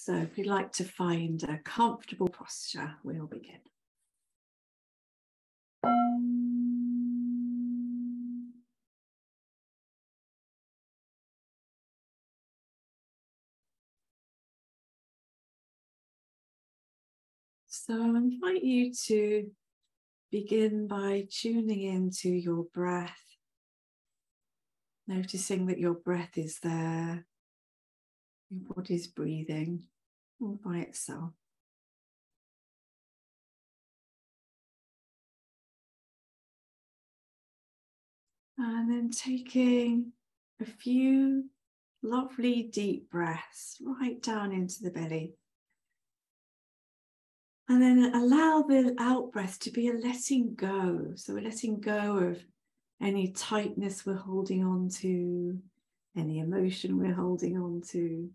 So if you'd like to find a comfortable posture, we'll begin. So I invite you to begin by tuning into your breath, noticing that your breath is there, your body's breathing all by itself. And then taking a few lovely deep breaths right down into the belly. And then allow the out breath to be a letting go. So we're letting go of any tightness we're holding on to, any emotion we're holding on to.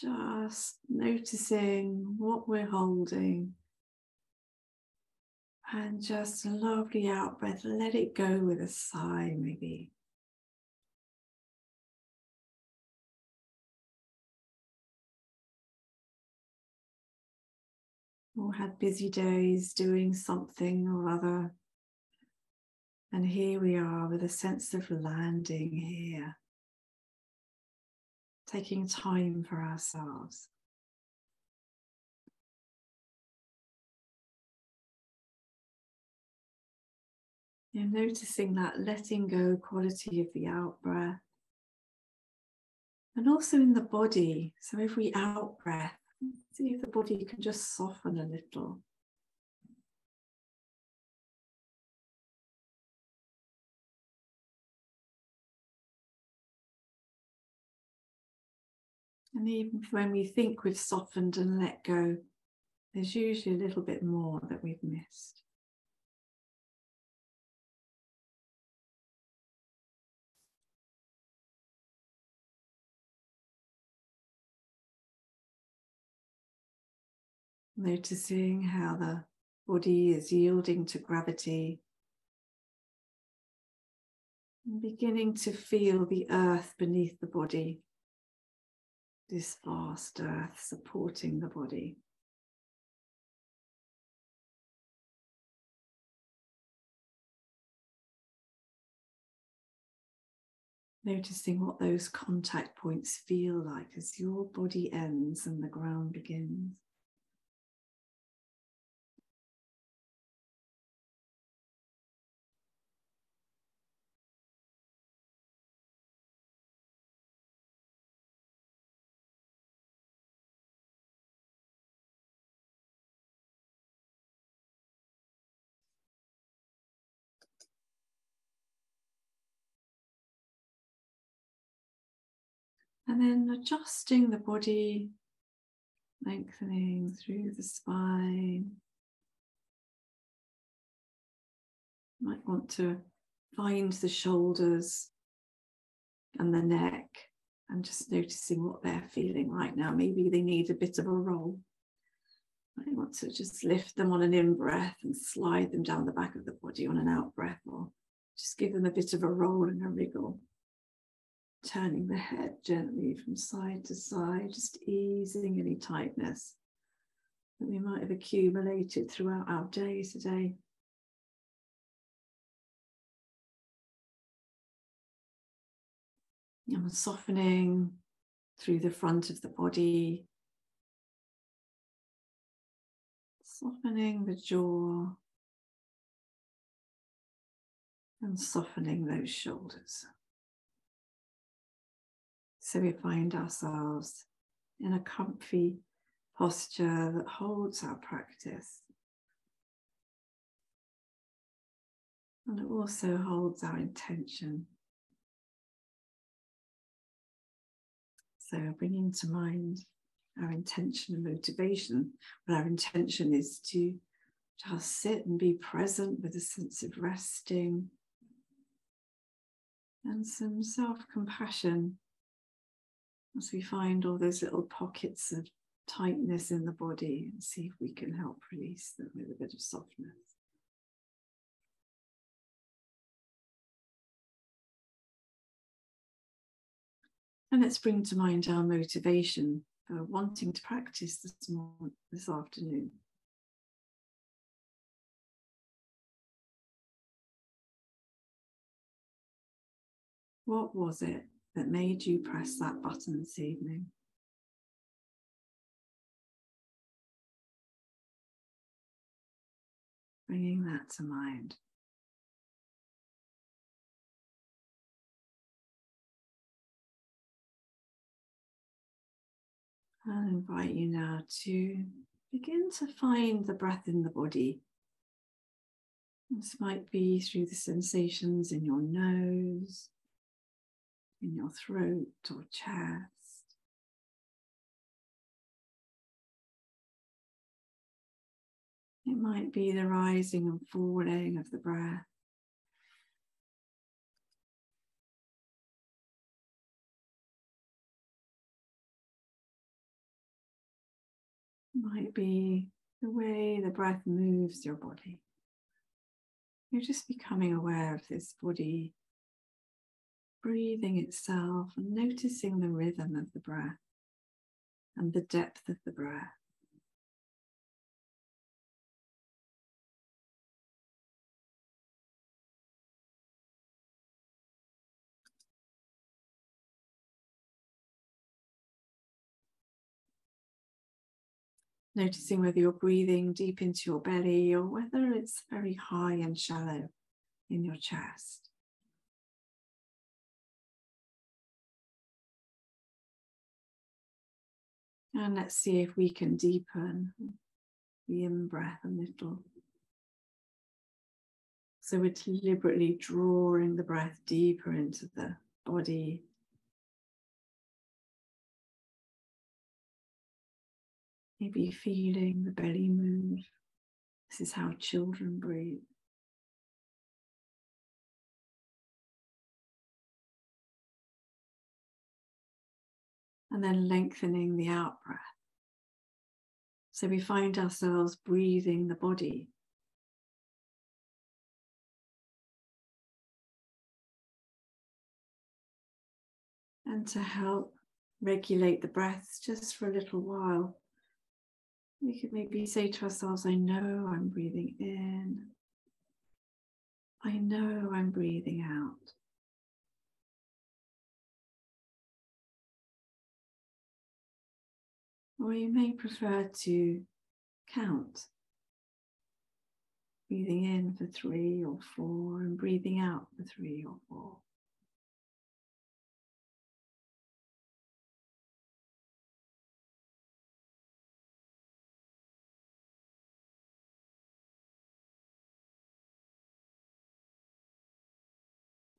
Just noticing what we're holding. And just a lovely out breath. Let it go with a sigh, maybe. Or had busy days doing something or other. And here we are with a sense of landing here. Taking time for ourselves. You're noticing that letting go quality of the out breath. And also in the body. So if we out breath, see if the body can just soften a little. And even when we think we've softened and let go, there's usually a little bit more that we've missed. Noticing how the body is yielding to gravity. And beginning to feel the earth beneath the body. This vast earth supporting the body. Noticing what those contact points feel like as your body ends and the ground begins. And then adjusting the body, lengthening through the spine. You might want to find the shoulders and the neck and just noticing what they're feeling right now. Maybe they need a bit of a roll. I want to just lift them on an in-breath and slide them down the back of the body on an out-breath, or just give them a bit of a roll and a wriggle. Turning the head gently from side to side, just easing any tightness that we might have accumulated throughout our day today. And softening through the front of the body, softening the jaw, and softening those shoulders. So we find ourselves in a comfy posture that holds our practice. And it also holds our intention. So bringing to mind our intention and motivation. Well, our intention is to just sit and be present with a sense of resting and some self-compassion as we find all those little pockets of tightness in the body and see if we can help release them with a bit of softness. And let's bring to mind our motivation. for wanting to practice this afternoon. What was it that made you press that button this evening? Bringing that to mind. I'll invite you now to begin to find the breath in the body. This might be through the sensations in your nose, in your throat or chest. It might be the rising and falling of the breath. It might be the way the breath moves your body. You're just becoming aware of this body breathing itself and noticing the rhythm of the breath and the depth of the breath. Noticing whether you're breathing deep into your belly or whether it's very high and shallow in your chest. And let's see if we can deepen the in-breath a little. So we're deliberately drawing the breath deeper into the body. Maybe feeling the belly move. This is how children breathe. And then lengthening the out breath. So we find ourselves breathing the body. And to help regulate the breaths just for a little while, we could maybe say to ourselves, I know I'm breathing in. I know I'm breathing out. Or you may prefer to count. Breathing in for 3 or 4 and breathing out for 3 or 4.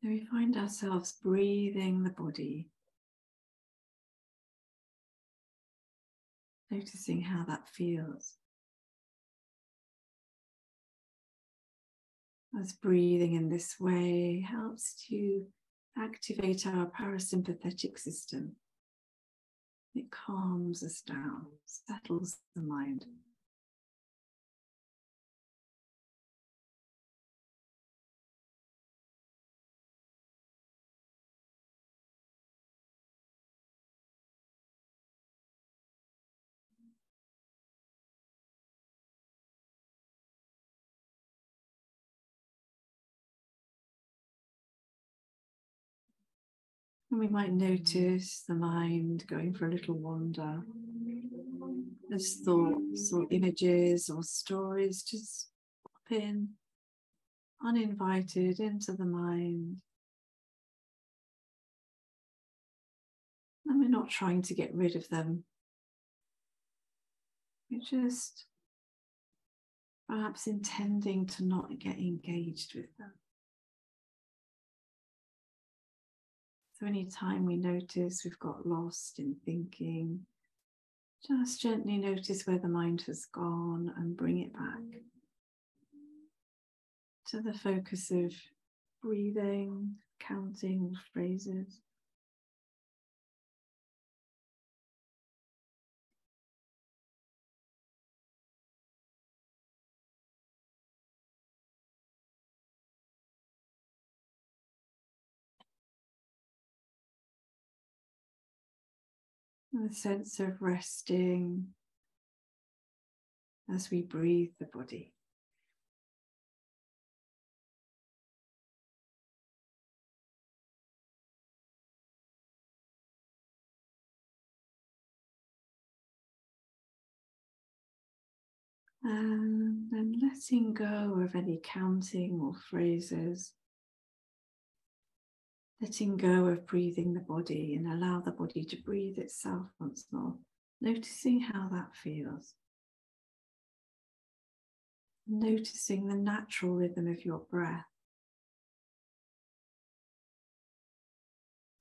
Then we find ourselves breathing the body, noticing how that feels. As breathing in this way helps to activate our parasympathetic system. It calms us down, settles the mind. And we might notice the mind going for a little wander as thoughts or images or stories just pop in, uninvited, into the mind. And we're not trying to get rid of them. We're just perhaps intending to not get engaged with them. So anytime we notice we've got lost in thinking, just gently notice where the mind has gone and bring it back to the focus of breathing, counting phrases. And a sense of resting as we breathe the body. And then letting go of any counting or phrases. Letting go of breathing the body and allow the body to breathe itself once more. Noticing how that feels. Noticing the natural rhythm of your breath.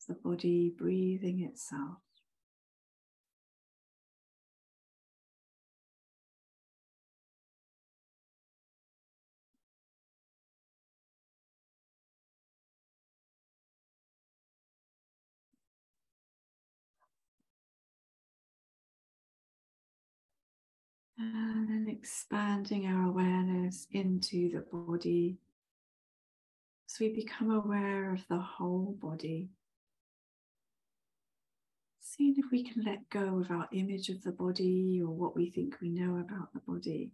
The body breathing itself. And then expanding our awareness into the body. So we become aware of the whole body. Seeing if we can let go of our image of the body or what we think we know about the body.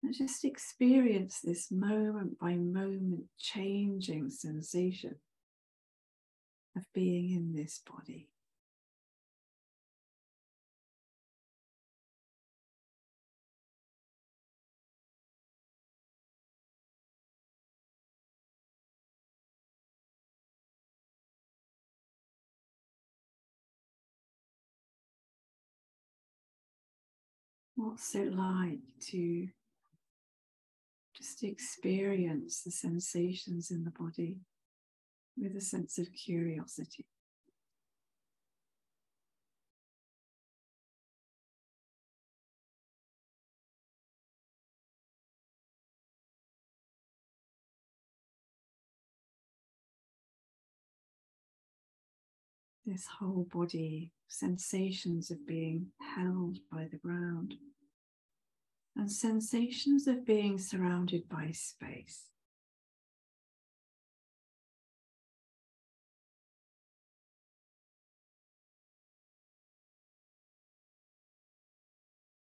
And just experience this moment by moment changing sensation of being in this body. What's it like to just experience the sensations in the body with a sense of curiosity? This whole body, sensations of being held by the ground, and sensations of being surrounded by space.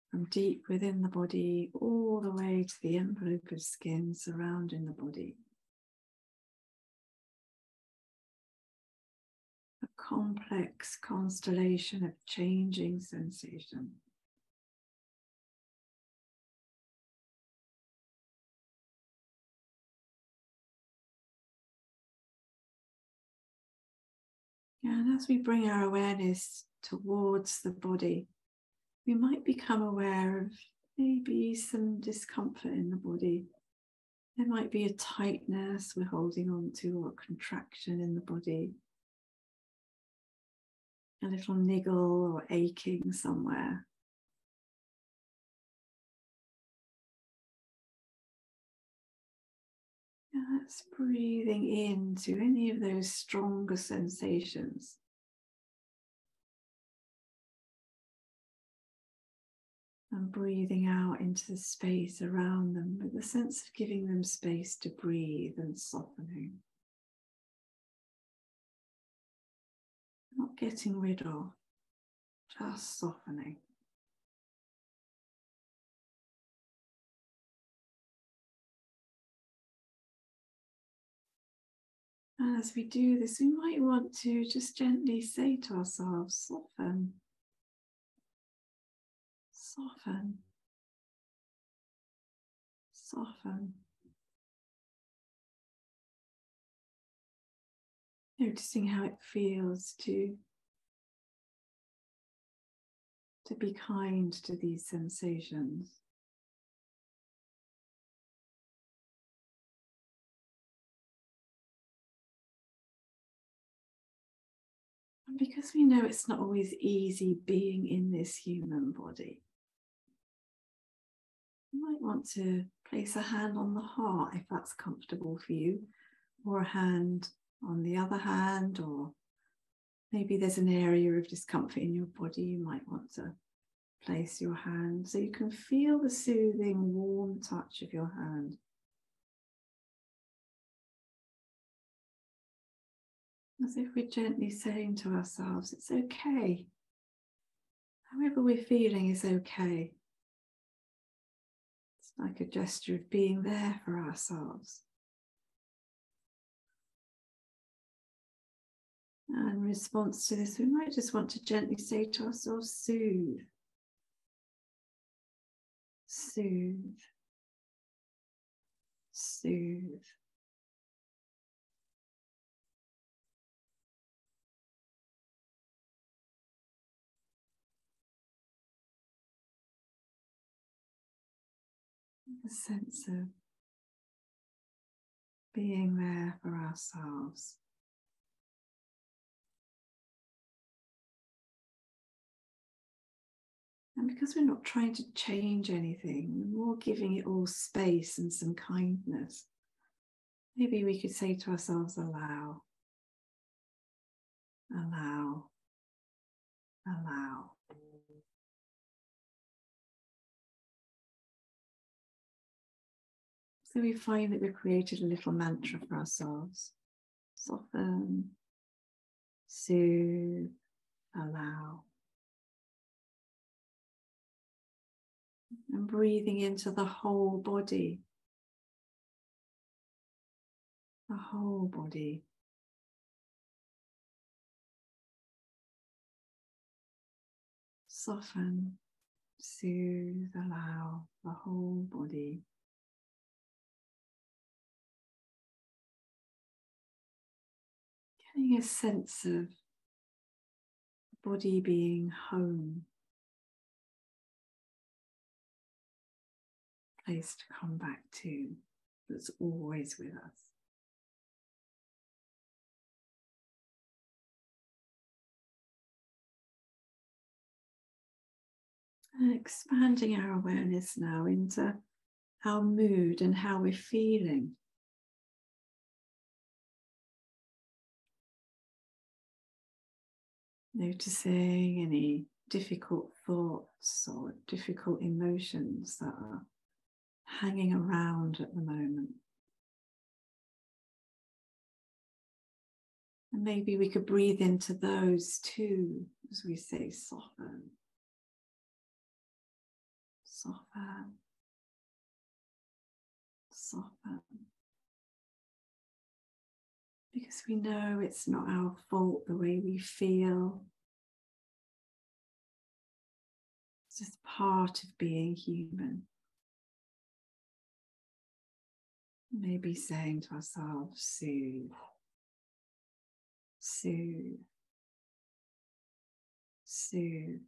From deep within the body all the way to the envelope of skin surrounding the body. A complex constellation of changing sensation. And as we bring our awareness towards the body, we might become aware of maybe some discomfort in the body. There might be a tightness we're holding on to or a contraction in the body. A little niggle or aching somewhere. And that's breathing into any of those stronger sensations. And breathing out into the space around them with a sense of giving them space to breathe and softening. Not getting rid of, just softening. And as we do this, we might want to just gently say to ourselves, soften, soften, soften. Noticing how it feels to be kind to these sensations. And because we know it's not always easy being in this human body, you might want to place a hand on the heart if that's comfortable for you, or a hand on the other hand, or maybe there's an area of discomfort in your body, you might want to place your hand so you can feel the soothing, warm touch of your hand. As if we're gently saying to ourselves, it's okay. However we're feeling is okay. It's like a gesture of being there for ourselves. And in response to this, we might just want to gently say to ourselves, soothe, soothe, soothe. A sense of being there for ourselves. And because we're not trying to change anything, we're more giving it all space and some kindness. Maybe we could say to ourselves, allow, allow, allow. So we find that we've created a little mantra for ourselves. Soften, soothe, allow. And breathing into the whole body. The whole body. Soften, soothe, allow the whole body. Getting a sense of the body being home. Place to come back to that's always with us. And expanding our awareness now into our mood and how we're feeling. Noticing any difficult thoughts or difficult emotions that are hanging around at the moment. And maybe we could breathe into those too, as we say, soften, soften, soften. Because we know it's not our fault the way we feel. It's just part of being human. Maybe saying to ourselves, soothe, soothe, soothe.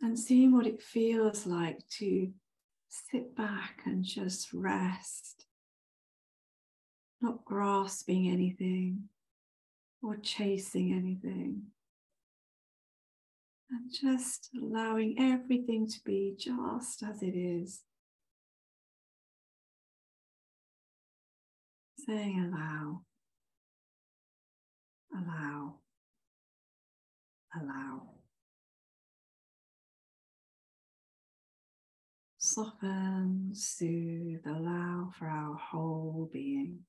And seeing what it feels like to sit back and just rest, not grasping anything or chasing anything, and just allowing everything to be just as it is. Saying allow, allow, allow. Soften, soothe, allow for our whole being.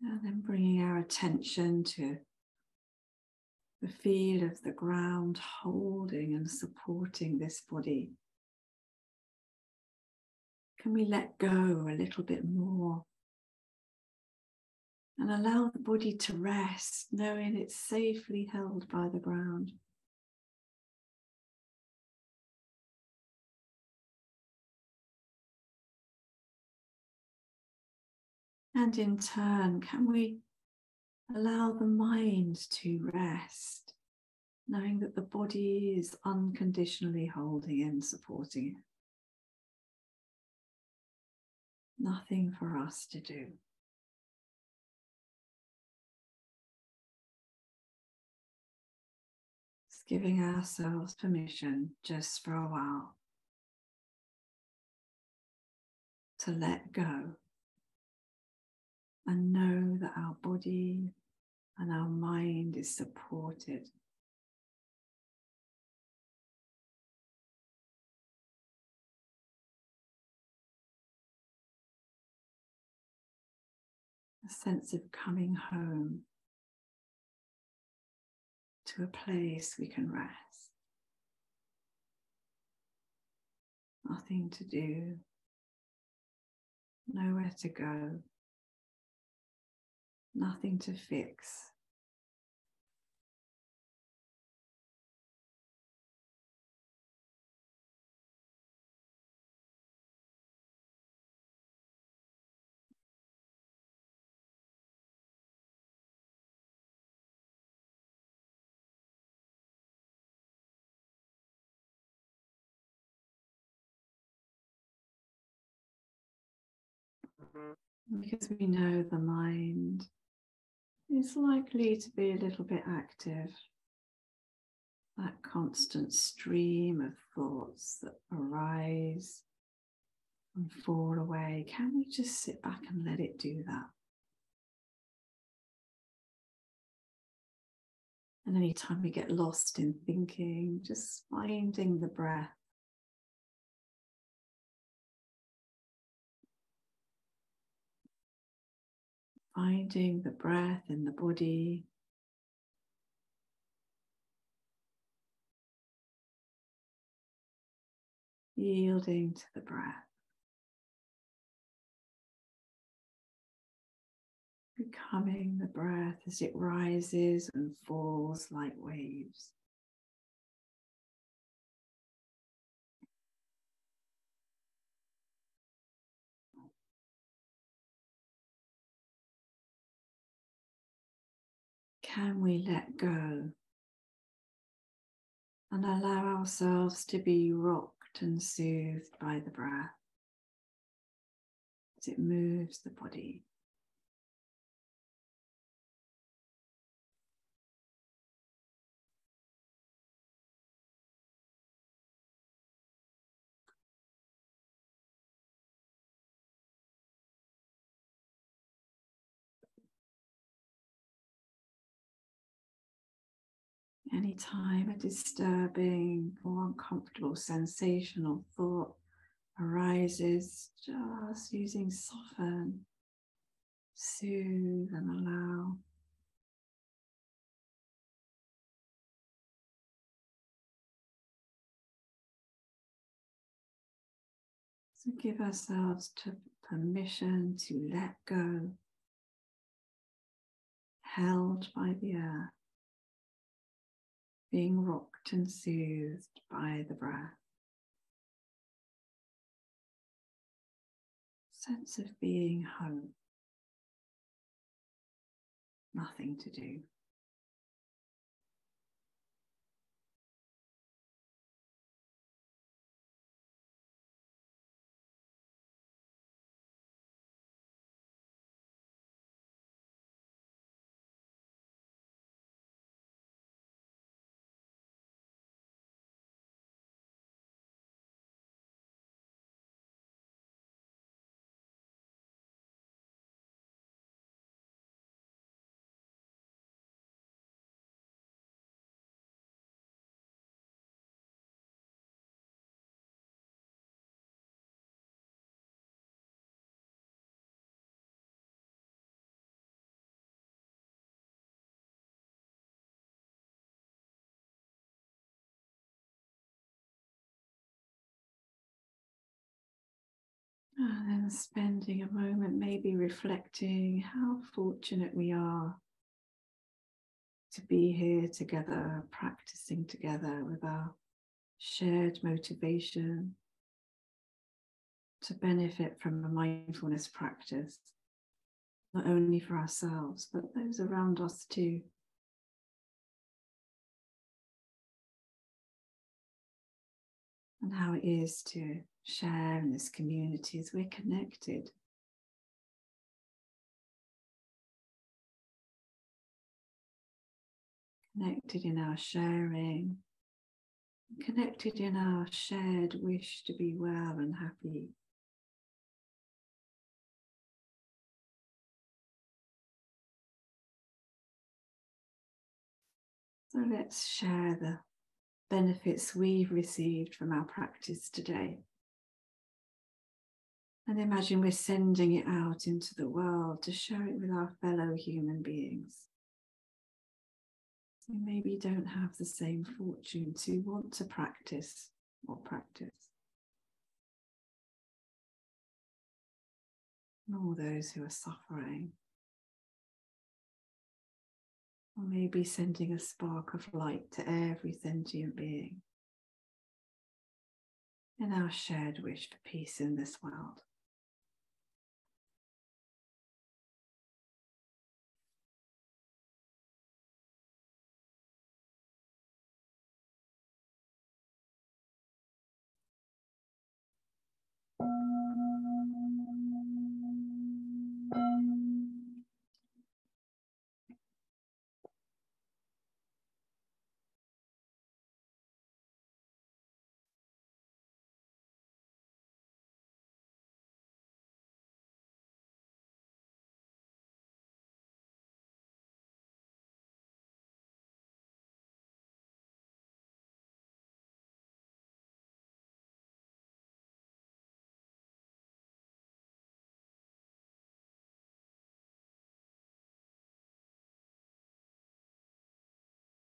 And then bringing our attention to the feel of the ground holding and supporting this body. Can we let go a little bit more and allow the body to rest, knowing it's safely held by the ground? And in turn, can we allow the mind to rest, knowing that the body is unconditionally holding and supporting it? Nothing for us to do. Just giving ourselves permission just for a while to let go body and our mind is supported. A sense of coming home to a place we can rest. Nothing to do, nowhere to go, nothing to fix. Because we know the mind is likely to be a little bit active, that constant stream of thoughts that arise and fall away. Can we just sit back and let it do that? And anytime we get lost in thinking, just finding the breath. Finding the breath in the body. Yielding to the breath. Becoming the breath as it rises and falls like waves. Can we let go and allow ourselves to be rocked and soothed by the breath as it moves the body? Anytime a disturbing or uncomfortable sensation or thought arises, just using soften, soothe and allow. So give ourselves permission to let go, held by the earth, being rocked and soothed by the breath. Sense of being home. Nothing to do. And then spending a moment maybe reflecting how fortunate we are to be here together, practicing together with our shared motivation to benefit from a mindfulness practice, not only for ourselves, but those around us too. And how it is to share in this community as we're connected. Connected in our sharing, connected in our shared wish to be well and happy. So let's share the benefits we've received from our practice today. And imagine we're sending it out into the world to share it with our fellow human beings who maybe don't have the same fortune to want to practice or practice. And all those who are suffering. Or maybe sending a spark of light to every sentient being in our shared wish for peace in this world.